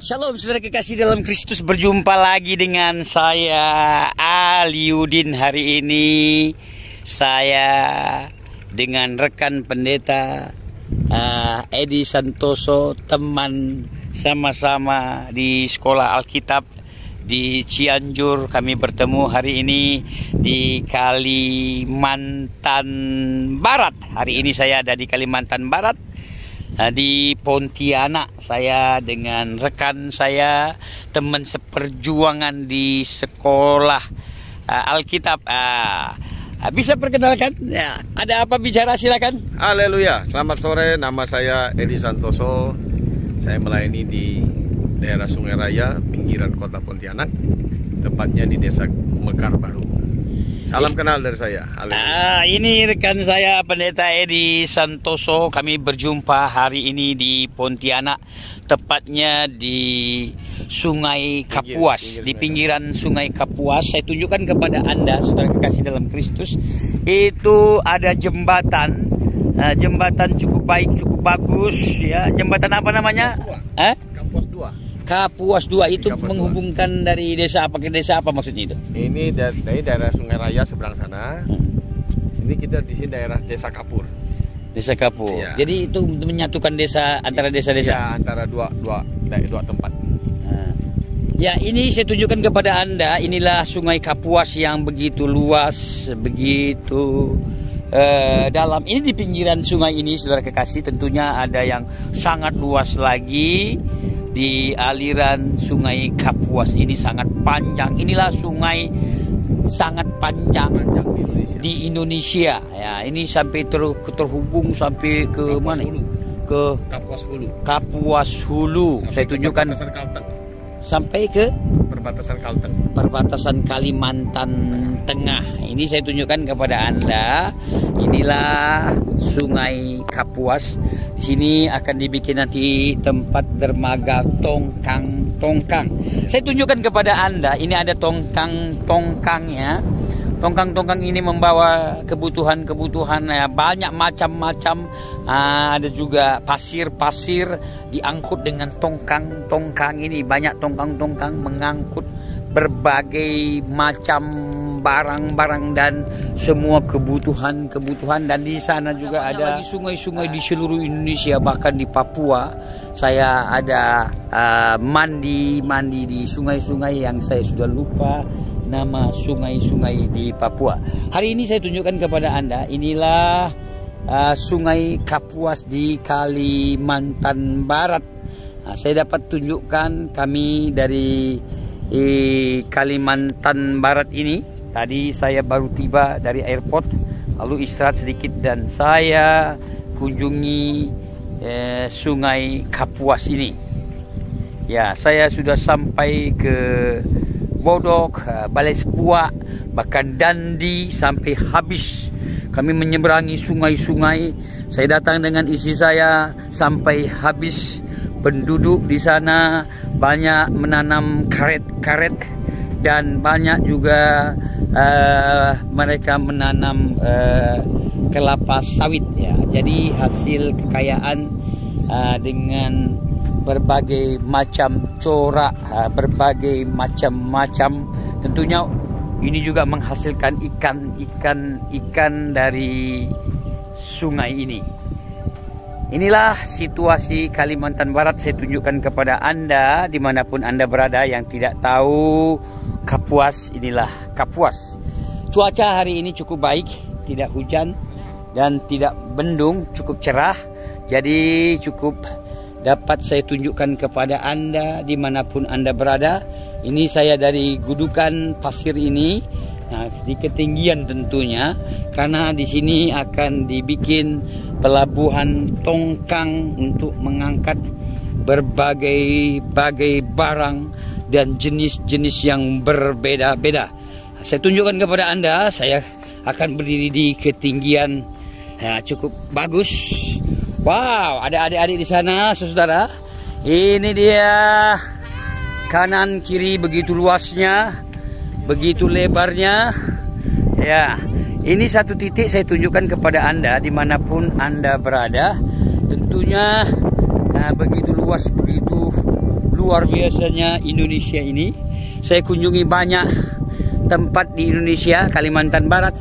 Shalom saudara kekasih dalam Kristus, berjumpa lagi dengan saya Aliudin. Hari ini saya dengan rekan pendeta Edi Santoso, teman sama-sama di sekolah Alkitab di Cianjur. Kami bertemu hari ini di Kalimantan Barat. Hari ini saya ada di Kalimantan Barat, di Pontianak. Saya dengan rekan saya, teman seperjuangan di sekolah Alkitab. Bisa perkenalkan? Ya, ada apa bicara, silakan. Haleluya, selamat sore, nama saya Edi Santoso. Saya melayani di daerah Sungai Raya, pinggiran kota Pontianak, tepatnya di desa Mekar Baru. Salam kenal dari saya. Ini rekan saya pendeta Edi Santoso. Kami berjumpa hari ini di Pontianak, tepatnya di Sungai Kapuas, di pinggiran Sungai Kapuas. Saya tunjukkan kepada Anda, saudara kekasih dalam Kristus, itu ada jembatan. Jembatan cukup baik, cukup bagus ya. Jembatan apa namanya? Kapuas 2. Kapuas 2 itu Kapuas menghubungkan dari desa apa ke desa apa maksudnya itu? Ini dari daerah Sungai Raya seberang sana. Sini kita di sini daerah Desa Kapur. Desa Kapur. Ya. Jadi itu menyatukan desa antara desa-desa. Ya, antara dua tempat. Ya, ini saya tunjukkan kepada Anda. Inilah Sungai Kapuas yang begitu luas, begitu dalam. Ini di pinggiran sungai ini, saudara kekasih, tentunya ada yang sangat luas lagi. Di aliran Sungai Kapuas ini sangat panjang. Inilah sungai sangat panjang di Indonesia. Ya, ini sampai terhubung sampai ke mana? Ke Kapuas Hulu. Kapuas Hulu. Saya tunjukkan sampai ke perbatasan Kalteng. Perbatasan Kalimantan Tengah. Ini saya tunjukkan kepada Anda. Inilah Sungai Kapuas. Di sini akan dibikin nanti tempat dermaga tongkang. Saya tunjukkan kepada Anda. Ini ada tongkangnya. Tongkang ini membawa kebutuhan ya, banyak macam-macam. Ada juga pasir diangkut dengan tongkang ini. Banyak tongkang mengangkut berbagai macam barang-barang dan semua kebutuhan. Dan di sana juga ada lagi sungai-sungai di seluruh Indonesia, bahkan di Papua. Saya ada mandi di sungai-sungai yang saya sudah lupa nama sungai-sungai di Papua. Hari ini saya tunjukkan kepada Anda, inilah Sungai Kapuas di Kalimantan Barat. Saya dapat tunjukkan kami dari Kalimantan Barat ini. Tadi saya baru tiba dari airport, lalu istirahat sedikit dan saya kunjungi Sungai Kapuas ini. Ya, saya sudah sampai ke Bodok, Balai Sepuak, bahkan Dandi sampai habis. Kami menyeberangi sungai-sungai. Saya datang dengan istri saya sampai habis. Penduduk di sana banyak menanam karet dan banyak juga mereka menanam kelapa sawit ya. Jadi hasil kekayaan dengan berbagai macam corak, berbagai macam. Tentunya ini juga menghasilkan ikan dari sungai ini. Inilah situasi Kalimantan Barat. Saya tunjukkan kepada Anda dimanapun Anda berada yang tidak tahu Kapuas. Inilah Kapuas. Cuaca hari ini cukup baik, tidak hujan dan tidak mendung, cukup cerah. Jadi cukup dapat saya tunjukkan kepada Anda dimanapun Anda berada. Ini saya dari gudukan pasir ini, di ketinggian tentunya, karena di sini akan dibikin pelabuhan tongkang untuk mengangkat berbagai barang dan jenis-jenis yang berbeda-beda. Saya tunjukkan kepada Anda, saya akan berdiri di ketinggian cukup bagus. Wow, ada adik-adik di sana, saudara. Ini dia, kanan kiri begitu luasnya, begitu lebarnya. Ya, ini satu titik saya tunjukkan kepada Anda dimanapun Anda berada. Tentunya begitu luas luar biasanya Indonesia ini. Saya kunjungi banyak tempat di Indonesia, Kalimantan Barat,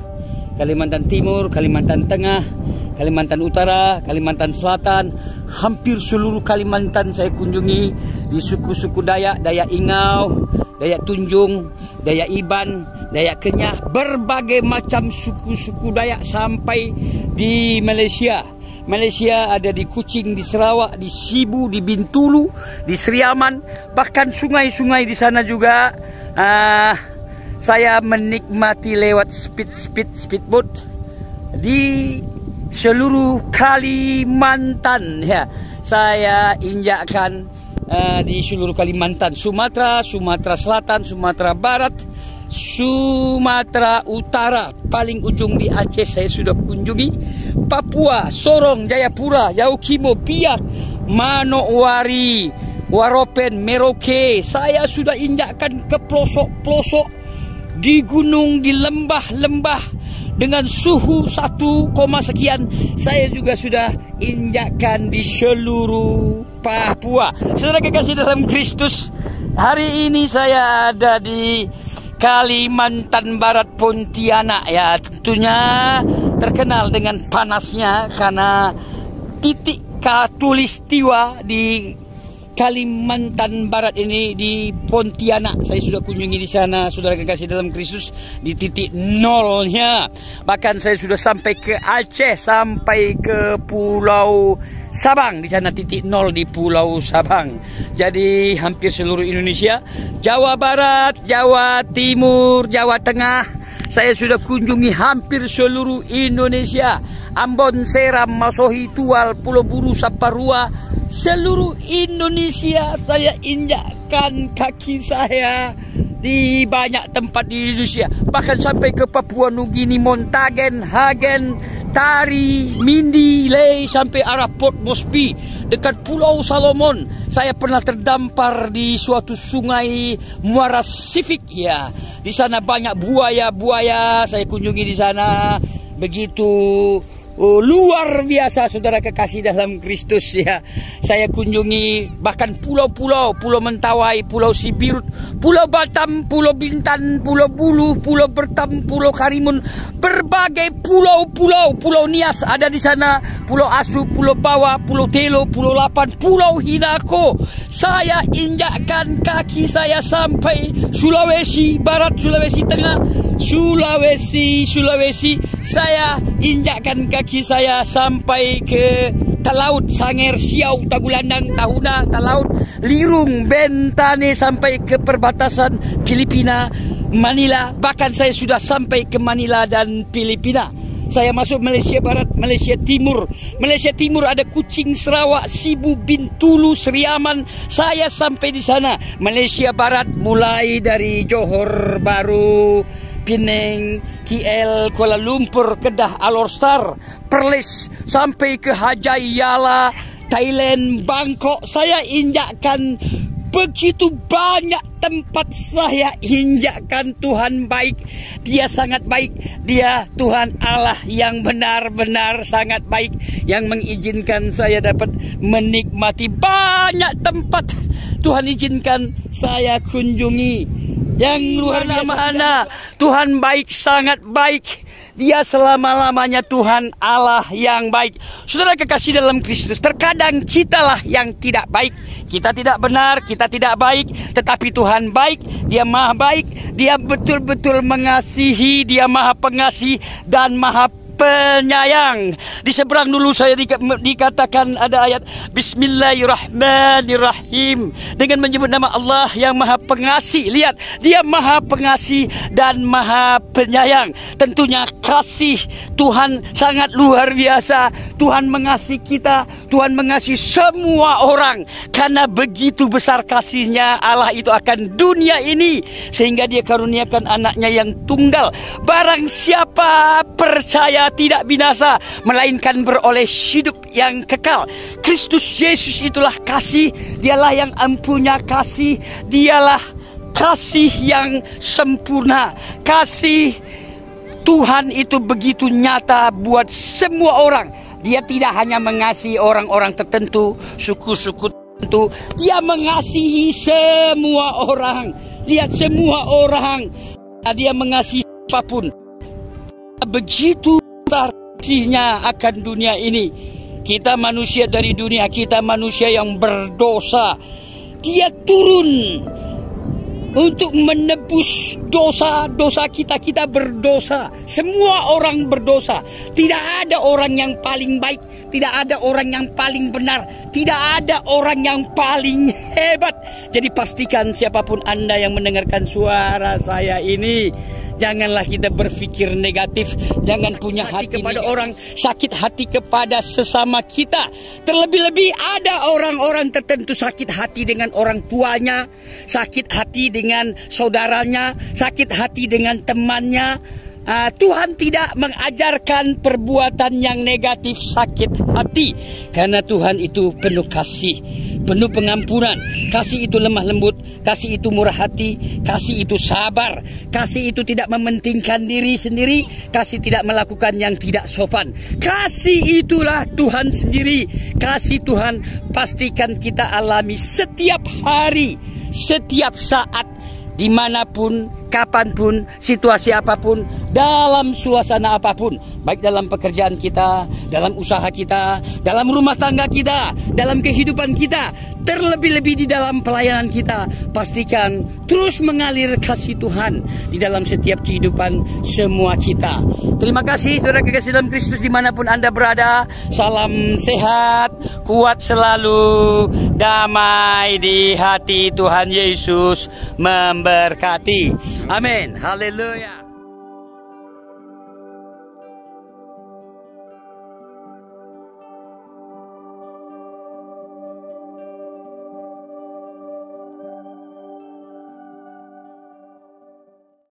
Kalimantan Timur, Kalimantan Tengah, Kalimantan Utara, Kalimantan Selatan. Hampir seluruh Kalimantan saya kunjungi, di suku-suku Dayak, Dayak Ingau, Dayak Tunjung, Dayak Iban, Dayak Kenyah, berbagai macam suku-suku Dayak sampai di Malaysia. Malaysia ada di Kuching, di Sarawak, di Sibu, di Bintulu, di Seriaman, bahkan sungai-sungai di sana juga. Saya menikmati lewat speedboat di seluruh Kalimantan. Ya, saya injakkan di seluruh Kalimantan, Sumatera, Sumatera Selatan, Sumatera Barat, Sumatera Utara, paling ujung di Aceh saya sudah kunjungi. Papua, Sorong, Jayapura, Yaukimo, Biak, Manokwari, Waropen, Merauke. Saya sudah injakkan ke pelosok-pelosok, di gunung, di lembah-lembah dengan suhu 1, sekian. Saya juga sudah injakkan di seluruh Papua. Saudara kekasih dalam Kristus, hari ini saya ada di Kalimantan Barat, Pontianak. Ya, tentunya terkenal dengan panasnya karena titik khatulistiwa di Kalimantan Barat ini di Pontianak. Saya sudah kunjungi di sana, saudara kekasih dalam Kristus, di titik nolnya. Bahkan saya sudah sampai ke Aceh, sampai ke Pulau Sabang. Di sana titik nol di Pulau Sabang. Jadi hampir seluruh Indonesia, Jawa Barat, Jawa Timur, Jawa Tengah, saya sudah kunjungi hampir seluruh Indonesia. Ambon, Seram, Masohi, Tual, Pulau Buru, Saparua, seluruh Indonesia saya injakkan kaki saya di banyak tempat di Indonesia. Bahkan sampai ke Papua Nugini, Montagen, Hagen, Tari, Mindi, Lei, sampai arah Port Moresby, dekat Pulau Salomon. Saya pernah terdampar di suatu sungai Muara Sifik. Ya, di sana banyak buaya-buaya. Saya kunjungi di sana. Begitu luar biasa, saudara kekasih dalam Kristus. Ya, saya kunjungi bahkan pulau-pulau, Pulau Mentawai, Pulau Sibirut, Pulau Batam, Pulau Bintan, Pulau Bulu, Pulau Bertam, Pulau Karimun, berbagai pulau-pulau. Pulau Nias ada di sana, Pulau Asu, Pulau Bawa, Pulau Telo, Pulau Lapan, Pulau Hinako. Saya injakkan kaki saya sampai Sulawesi Barat, Sulawesi Tengah, Sulawesi. Saya injakkan kaki saya sampai ke Talaut, Sanger, Siau, Tagulandang, Tahuna, Talaut, Lirung, Bentane, sampai ke perbatasan Filipina, Manila. Bahkan saya sudah sampai ke Manila dan Filipina. Saya masuk Malaysia Barat, Malaysia Timur. Malaysia Timur ada Kuching, Sarawak, Sibu, Bintulu, Seriaman. Saya sampai di sana. Malaysia Barat mulai dari Johor Bahru, Penang, KL, Kuala Lumpur, Kedah, Alor Star, Perlis, sampai ke Hajayala, Thailand, Bangkok. Saya injakkan begitu banyak tempat. Saya injakkan. Tuhan baik, Dia sangat baik. Dia Tuhan Allah yang benar-benar sangat baik, yang mengizinkan saya dapat menikmati banyak tempat. Tuhan izinkan saya kunjungi. Yang luar mana, Tuhan baik, sangat baik. Dia selama-lamanya Tuhan Allah yang baik. Saudara kekasih dalam Kristus, terkadang kitalah yang tidak baik. Kita tidak benar, kita tidak baik, tetapi Tuhan baik. Dia maha baik, Dia betul-betul mengasihi, Dia maha pengasih dan maha penyayang. Di seberang dulu saya dikatakan ada ayat Bismillahirrahmanirrahim, dengan menyebut nama Allah yang maha pengasih. Lihat, Dia maha pengasih dan maha penyayang. Tentunya kasih Tuhan sangat luar biasa. Tuhan mengasihi kita, Tuhan mengasihi semua orang. Karena begitu besar kasihnya Allah itu akan dunia ini, sehingga Dia karuniakan anaknya yang tunggal. Barang siapa percaya tidak binasa, melainkan beroleh hidup yang kekal. Kristus Yesus itulah kasih. Dialah yang empunya kasih. Dialah kasih yang sempurna. Kasih Tuhan itu begitu nyata buat semua orang. Dia tidak hanya mengasihi orang-orang tertentu, suku-suku tertentu, itu Dia mengasihi semua orang. Lihat, semua orang. Dia mengasihi apapun. Begitu besar kasihnya akan dunia ini. Kita manusia dari dunia, kita manusia yang berdosa. Dia turun untuk menebus dosa-dosa kita. Kita berdosa. Semua orang berdosa. Tidak ada orang yang paling baik. Tidak ada orang yang paling benar. Tidak ada orang yang paling hebat. Jadi pastikan siapapun Anda yang mendengarkan suara saya ini, janganlah kita berpikir negatif. Jangan punya hati kepada orang, sakit hati kepada sesama kita. Terlebih-lebih ada orang-orang tertentu sakit hati dengan orang tuanya, sakit hati dengan saudaranya, sakit hati dengan temannya. Tuhan tidak mengajarkan perbuatan yang negatif, sakit hati. Karena Tuhan itu penuh kasih, penuh pengampunan. Kasih itu lemah lembut, kasih itu murah hati, kasih itu sabar, kasih itu tidak mementingkan diri sendiri, kasih tidak melakukan yang tidak sopan. Kasih itulah Tuhan sendiri. Kasih Tuhan pastikan kita alami setiap hari, setiap saat, dimanapun, kapanpun, situasi apapun, dalam suasana apapun, baik dalam pekerjaan kita, dalam usaha kita, dalam rumah tangga kita, dalam kehidupan kita, terlebih-lebih di dalam pelayanan kita. Pastikan terus mengalir kasih Tuhan di dalam setiap kehidupan semua kita. Terima kasih saudara kekasih dalam Kristus dimanapun Anda berada. Salam sehat, kuat selalu, damai di hati. Tuhan Yesus memberkati. Amin. Haleluya.